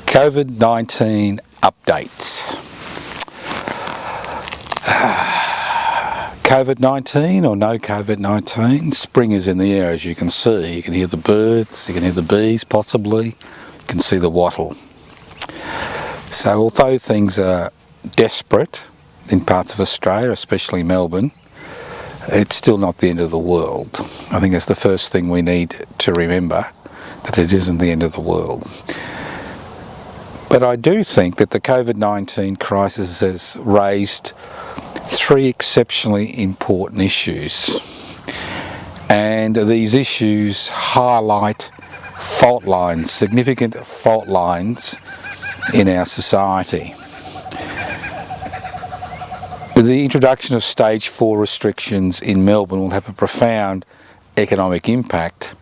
COVID-19 updates. COVID-19 or no COVID-19, spring is in the air, as you can see. You can hear the birds, you can hear the bees possibly, you can see the wattle. So although things are desperate in parts of Australia, especially Melbourne, it's still not the end of the world. I think that's the first thing we need to remember, that it isn't the end of the world. But I do think that the COVID-19 crisis has raised three exceptionally important issues, and these issues highlight fault lines, significant fault lines in our society. The introduction of stage 4 restrictions in Melbourne will have a profound economic impact,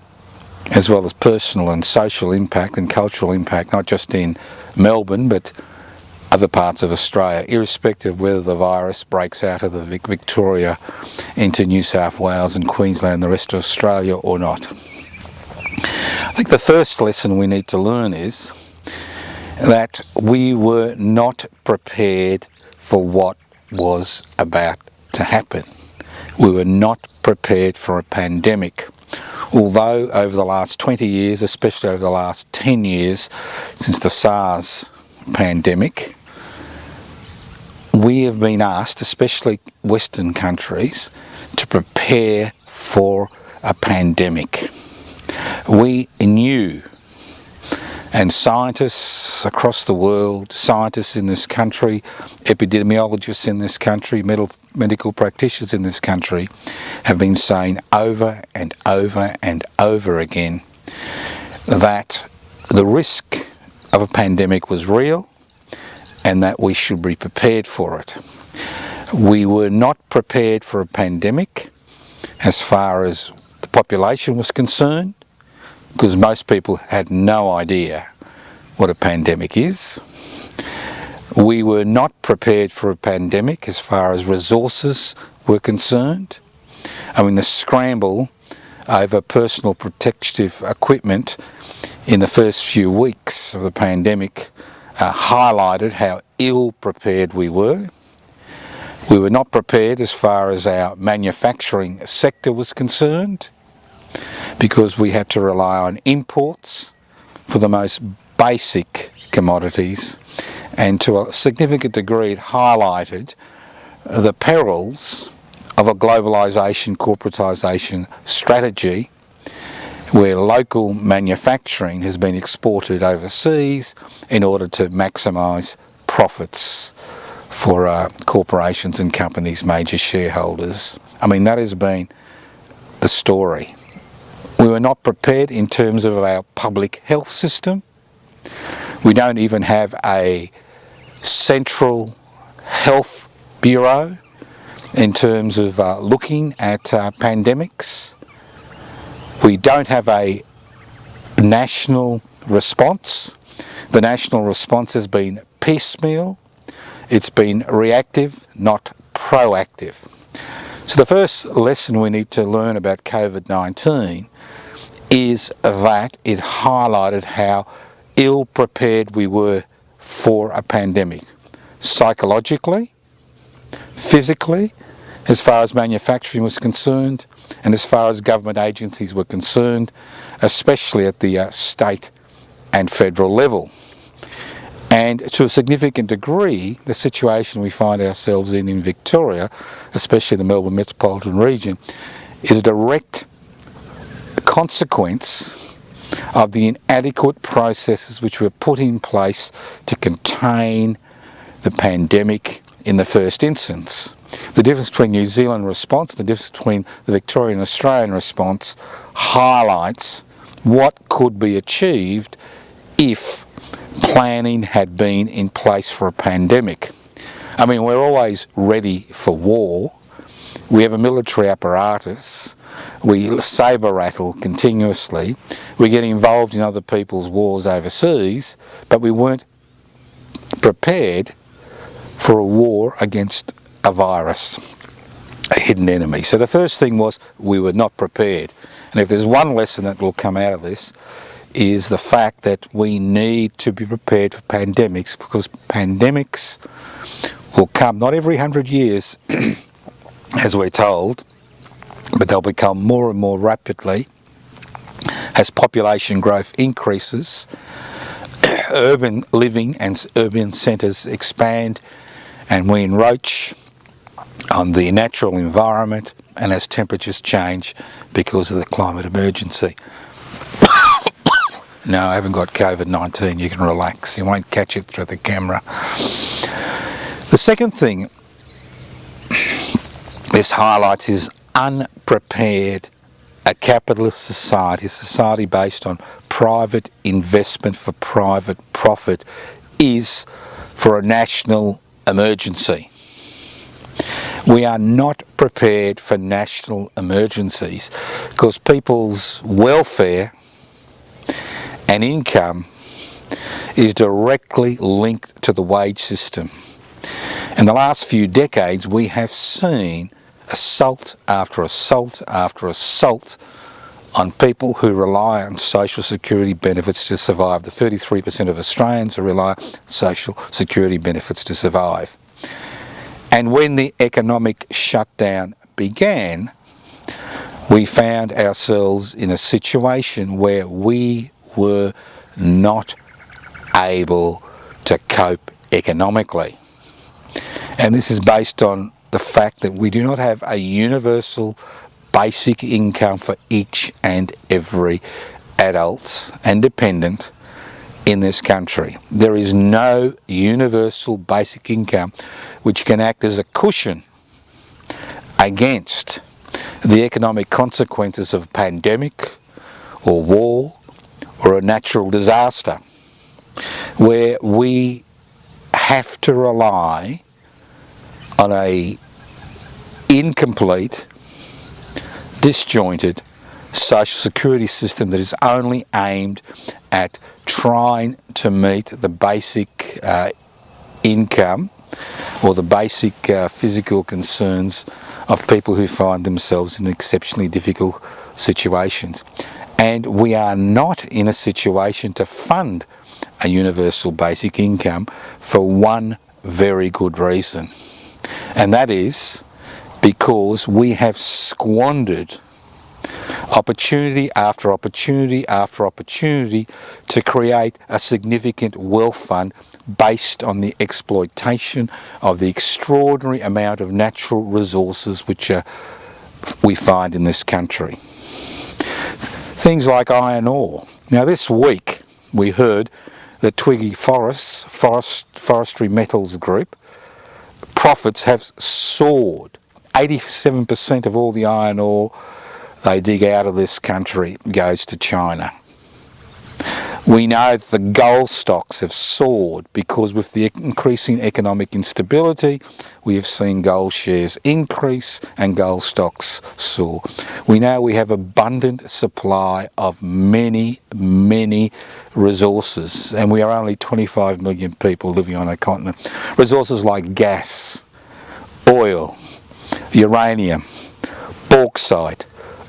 as well as personal and social impact and cultural impact, not just in Melbourne but other parts of Australia, irrespective of whether the virus breaks out of the Victoria into New South Wales and Queensland and the rest of Australia or not. I think the first lesson we need to learn is that we were not prepared for what was about to happen. We were not prepared for a pandemic. Although over the last 20 years, especially over the last 10 years since the SARS pandemic, we have been asked, especially Western countries, to prepare for a pandemic. We knew, and scientists across the world, scientists in this country, epidemiologists in this country, medical practitioners in this country have been saying over and over and over again that the risk of a pandemic was real and that we should be prepared for it. We were not prepared for a pandemic as far as the population was concerned, because most people had no idea what a pandemic is. We were not prepared for a pandemic as far as resources were concerned. I mean, the scramble over personal protective equipment in the first few weeks of the pandemic highlighted how ill prepared we were. We were not prepared as far as our manufacturing sector was concerned, because we had to rely on imports for the most basic commodities, and to a significant degree it highlighted the perils of a globalisation, corporatisation strategy where local manufacturing has been exported overseas in order to maximise profits for corporations and companies, major shareholders. I mean, that has been the story. We were not prepared in terms of our public health system. We don't even have a central health bureau in terms of looking at pandemics. We don't have a national response. The national response has been piecemeal. It's been reactive, not proactive. So the first lesson we need to learn about COVID-19 is that it highlighted how ill prepared we were for a pandemic, psychologically, physically, as far as manufacturing was concerned, and as far as government agencies were concerned, especially at the state and federal level. And to a significant degree, the situation we find ourselves in Victoria, especially the Melbourne metropolitan region, is a direct consequence of the inadequate processes which were put in place to contain the pandemic in the first instance. The difference between New Zealand response, the difference between the Victorian and Australian response highlights what could be achieved if planning had been in place for a pandemic. I mean, we're always ready for war. We have a military apparatus. We sabre rattle continuously. We get involved in other people's wars overseas, but we weren't prepared for a war against a virus, a hidden enemy. So the first thing was we were not prepared. And if there's one lesson that will come out of this, is the fact that we need to be prepared for pandemics, because pandemics will come not every 100 years, as we're told, but they'll become more and more rapidly as population growth increases, urban living and urban centres expand, and we encroach on the natural environment, and as temperatures change because of the climate emergency. No, I haven't got COVID-19, you can relax, you won't catch it through the camera. The second thing this highlights is unprepared. A capitalist society, a society based on private investment for private profit, is for a national emergency. We are not prepared for national emergencies because people's welfare and income is directly linked to the wage system. In the last few decades, we have seen assault after assault after assault on people who rely on social security benefits to survive. The 33% of Australians who rely on social security benefits to survive. And when the economic shutdown began, we found ourselves in a situation where we were not able to cope economically. And this is based on the fact that we do not have a universal basic income for each and every adult and dependent in this country. There is no universal basic income which can act as a cushion against the economic consequences of a pandemic or war or a natural disaster, where we have to rely on a incomplete, disjointed social security system that is only aimed at trying to meet the basic income or the basic physical concerns of people who find themselves in exceptionally difficult situations. And we are not in a situation to fund a universal basic income for one very good reason, and that is because we have squandered opportunity after opportunity after opportunity to create a significant wealth fund based on the exploitation of the extraordinary amount of natural resources which we find in this country. Things like iron ore. Now this week we heard that Twiggy Forestry Metals Group profits have soared. 87% of all the iron ore they dig out of this country goes to China. We know that the gold stocks have soared because with the increasing economic instability, we have seen gold shares increase and gold stocks soar. We know we have abundant supply of many, many resources, and we are only 25 million people living on a continent. Resources like gas, oil, uranium, bauxite,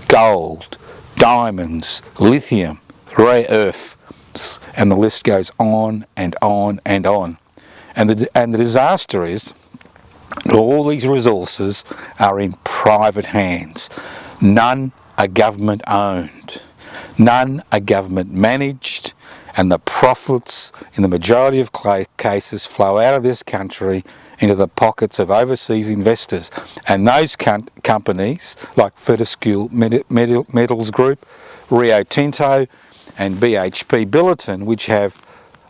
gold, diamonds, lithium, rare earth, and the list goes on and on and on. And the disaster is all these resources are in private hands. None are government owned. None are government managed, and the profits in the majority of cases flow out of this country into the pockets of overseas investors. And those companies like Fortescue Metals Group, Rio Tinto and BHP Billiton, which have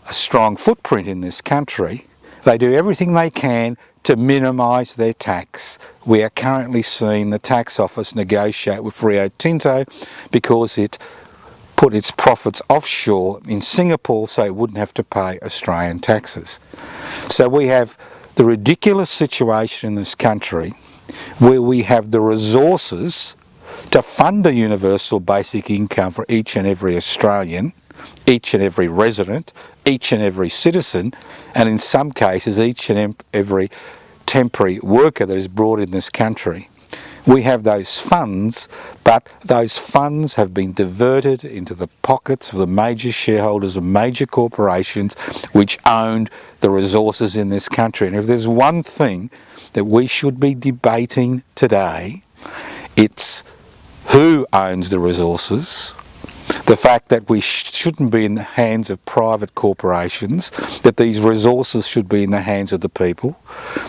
a strong footprint in this country, they do everything they can to minimise their tax. We are currently seeing the tax office negotiate with Rio Tinto because it put its profits offshore in Singapore so it wouldn't have to pay Australian taxes. So we have the ridiculous situation in this country where we have the resources to fund a universal basic income for each and every Australian, each and every resident, each and every citizen, and in some cases each and every temporary worker that is brought in this country. We have those funds, but those funds have been diverted into the pockets of the major shareholders of major corporations which owned the resources in this country. And if there's one thing that we should be debating today, it's who owns the resources, the fact that we shouldn't be in the hands of private corporations, that these resources should be in the hands of the people,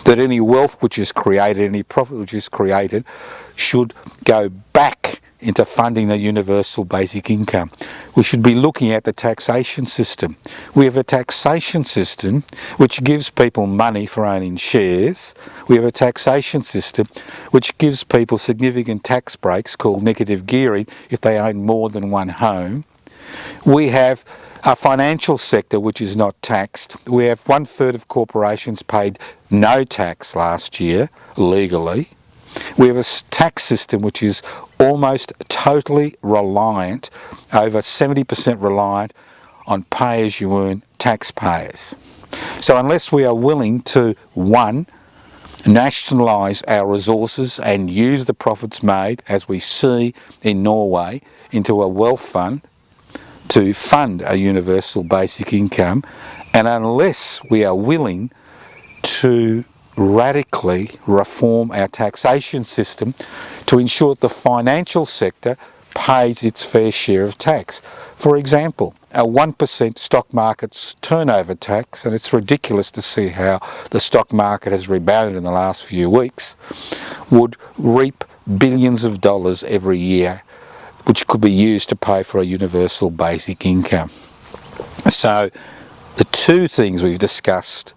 that any wealth which is created, any profit which is created, should go back into funding the universal basic income. We should be looking at the taxation system. We have a taxation system which gives people money for owning shares. We have a taxation system which gives people significant tax breaks called negative gearing if they own more than one home. We have a financial sector which is not taxed. We have 1/3 of corporations paid no tax last year legally. We have a tax system which is almost totally reliant, over 70% reliant on pay-as-you-earn taxpayers. So unless we are willing to, one, nationalise our resources and use the profits made, as we see in Norway, into a wealth fund to fund a universal basic income, and unless we are willing to radically reform our taxation system to ensure that the financial sector pays its fair share of tax. For example, a 1% stock market's turnover tax, and it's ridiculous to see how the stock market has rebounded in the last few weeks, would reap billions of dollars every year, which could be used to pay for a universal basic income. So the two things we've discussed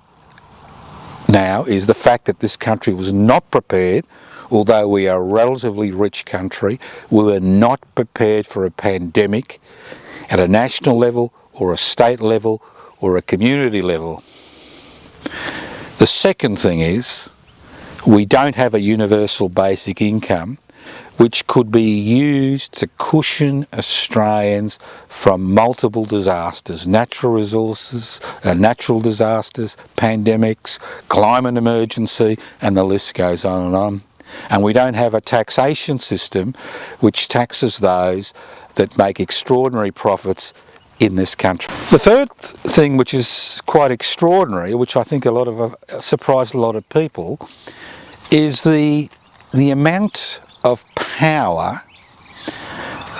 now is the fact that this country was not prepared, although we are a relatively rich country, we were not prepared for a pandemic at a national level or a state level or a community level. The second thing is we don't have a universal basic income which could be used to cushion Australians from multiple disasters, natural disasters, pandemics, climate emergency, and the list goes on and on. And we don't have a taxation system which taxes those that make extraordinary profits in this country. The third thing which is quite extraordinary, which I think surprised a lot of people, is the amount of power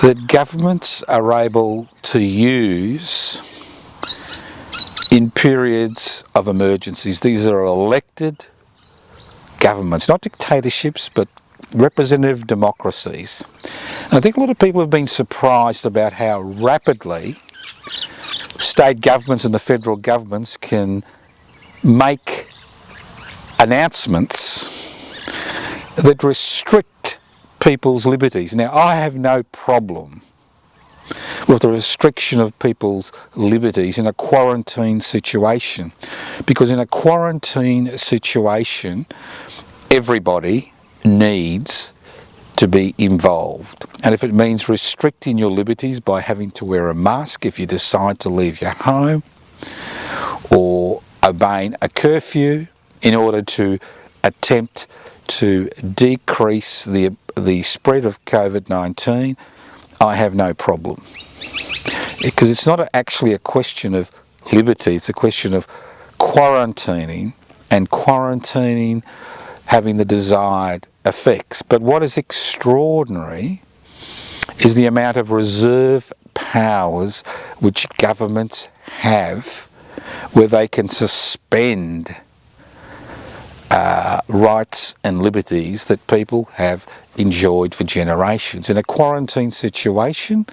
that governments are able to use in periods of emergencies. These are elected governments, not dictatorships, but representative democracies. And I think a lot of people have been surprised about how rapidly state governments and the federal governments can make announcements that restrict people's liberties. Now, I have no problem with the restriction of people's liberties in a quarantine situation, because in a quarantine situation, everybody needs to be involved. And if it means restricting your liberties by having to wear a mask if you decide to leave your home, or obeying a curfew in order to attempt to decrease the spread of COVID-19, I have no problem. Because it's not actually a question of liberty, it's a question of quarantining, and quarantining having the desired effects. But what is extraordinary is the amount of reserve powers which governments have, where they can suspend rights and liberties that people have enjoyed for generations. In a quarantine situation,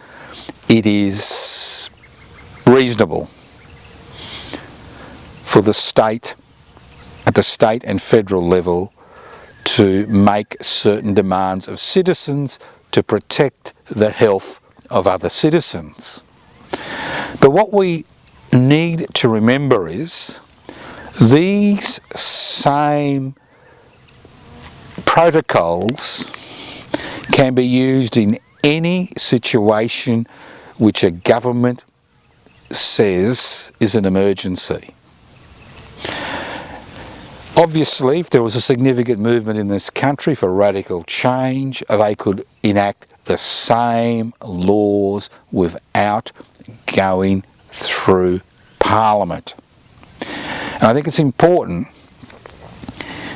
it is reasonable for the state, at the state and federal level, to make certain demands of citizens to protect the health of other citizens. But what we need to remember is these same protocols can be used in any situation which a government says is an emergency. Obviously, if there was a significant movement in this country for radical change, they could enact the same laws without going through Parliament. And I think it's important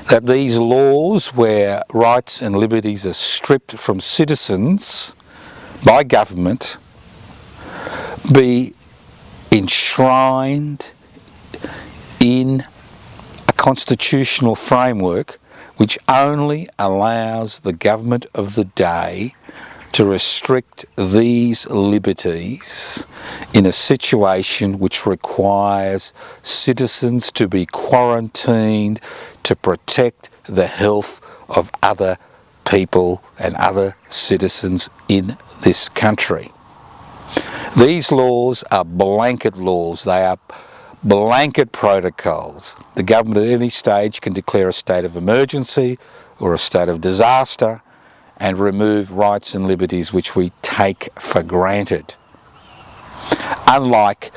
that these laws, where rights and liberties are stripped from citizens by government, be enshrined in a constitutional framework which only allows the government of the day to restrict these liberties in a situation which requires citizens to be quarantined to protect the health of other people and other citizens in this country. These laws are blanket laws. They are blanket protocols. The government at any stage can declare a state of emergency or a state of disaster and remove rights and liberties which we take for granted. Unlike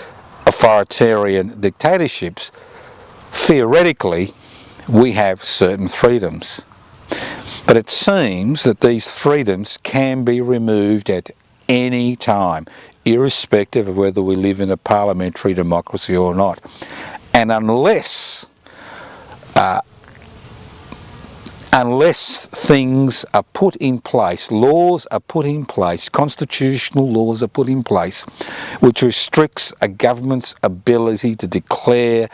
authoritarian dictatorships, theoretically, we have certain freedoms. But it seems that these freedoms can be removed at any time, irrespective of whether we live in a parliamentary democracy or not. And unless things are put in place, laws are put in place, constitutional laws are put in place, which restricts a government's ability to declare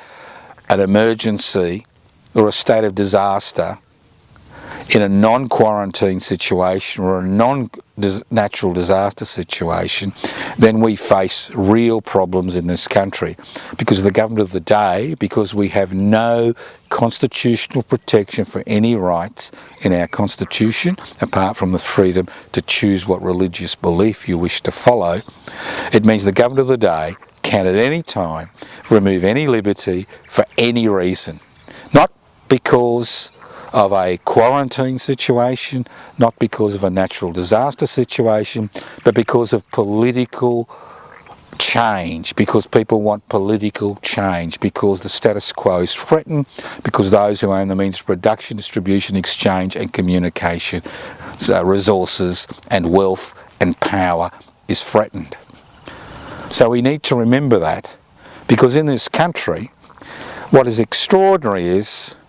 an emergency or a state of disaster in a non-quarantine situation or a non-natural disaster situation, then we face real problems in this country. Because of the government of the day, because we have no constitutional protection for any rights in our constitution, apart from the freedom to choose what religious belief you wish to follow, it means the government of the day can at any time remove any liberty for any reason. Not because of a quarantine situation, not because of a natural disaster situation, but because of political change, because people want political change, because the status quo is threatened, because those who own the means of production, distribution, exchange and communication, resources and wealth and power is threatened. So we need to remember that, because in this country, what is extraordinary is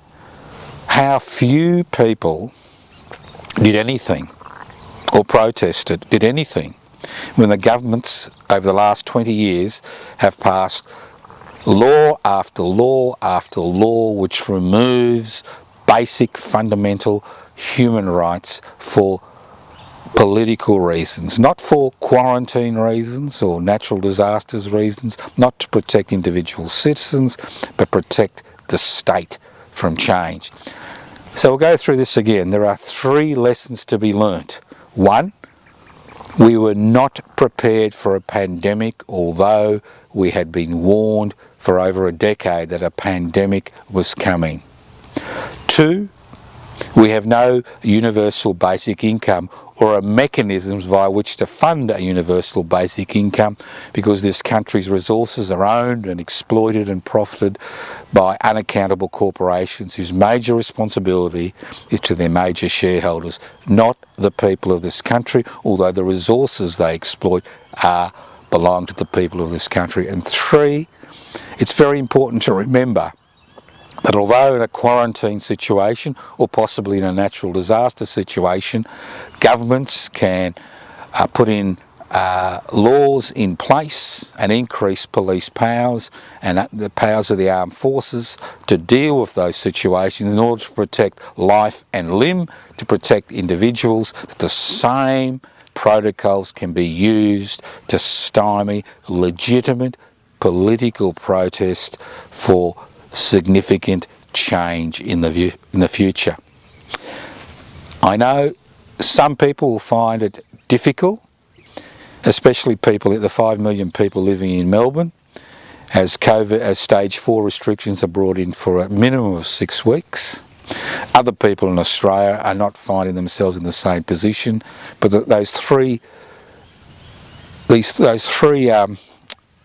how few people did anything or protested, did anything, when the governments over the last 20 years have passed law after law after law which removes basic fundamental human rights for political reasons, not for quarantine reasons or natural disasters reasons, not to protect individual citizens, but protect the state from change. So we'll go through this again. There are 3 lessons to be learnt. 1, we were not prepared for a pandemic, although we had been warned for over a decade that a pandemic was coming. 2, we have no universal basic income or a mechanisms by which to fund a universal basic income, because this country's resources are owned and exploited and profited by unaccountable corporations whose major responsibility is to their major shareholders, not the people of this country, although the resources they exploit belong to the people of this country. And 3, it's very important to remember that although in a quarantine situation or possibly in a natural disaster situation, governments can put in laws in place and increase police powers and the powers of the armed forces to deal with those situations in order to protect life and limb, to protect individuals, that the same protocols can be used to stymie legitimate political protest for significant change in the future. I know some people will find it difficult, especially the 5 million people living in Melbourne, as stage 4 restrictions are brought in for a minimum of 6 weeks. Other people in Australia are not finding themselves in the same position, but those three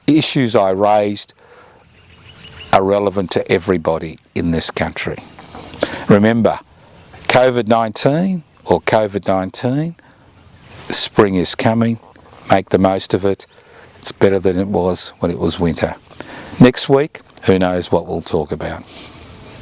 issues I raised are relevant to everybody in this country. Remember, COVID-19 or COVID-19, spring is coming, make the most of it. It's better than it was when it was winter. Next week, who knows what we'll talk about.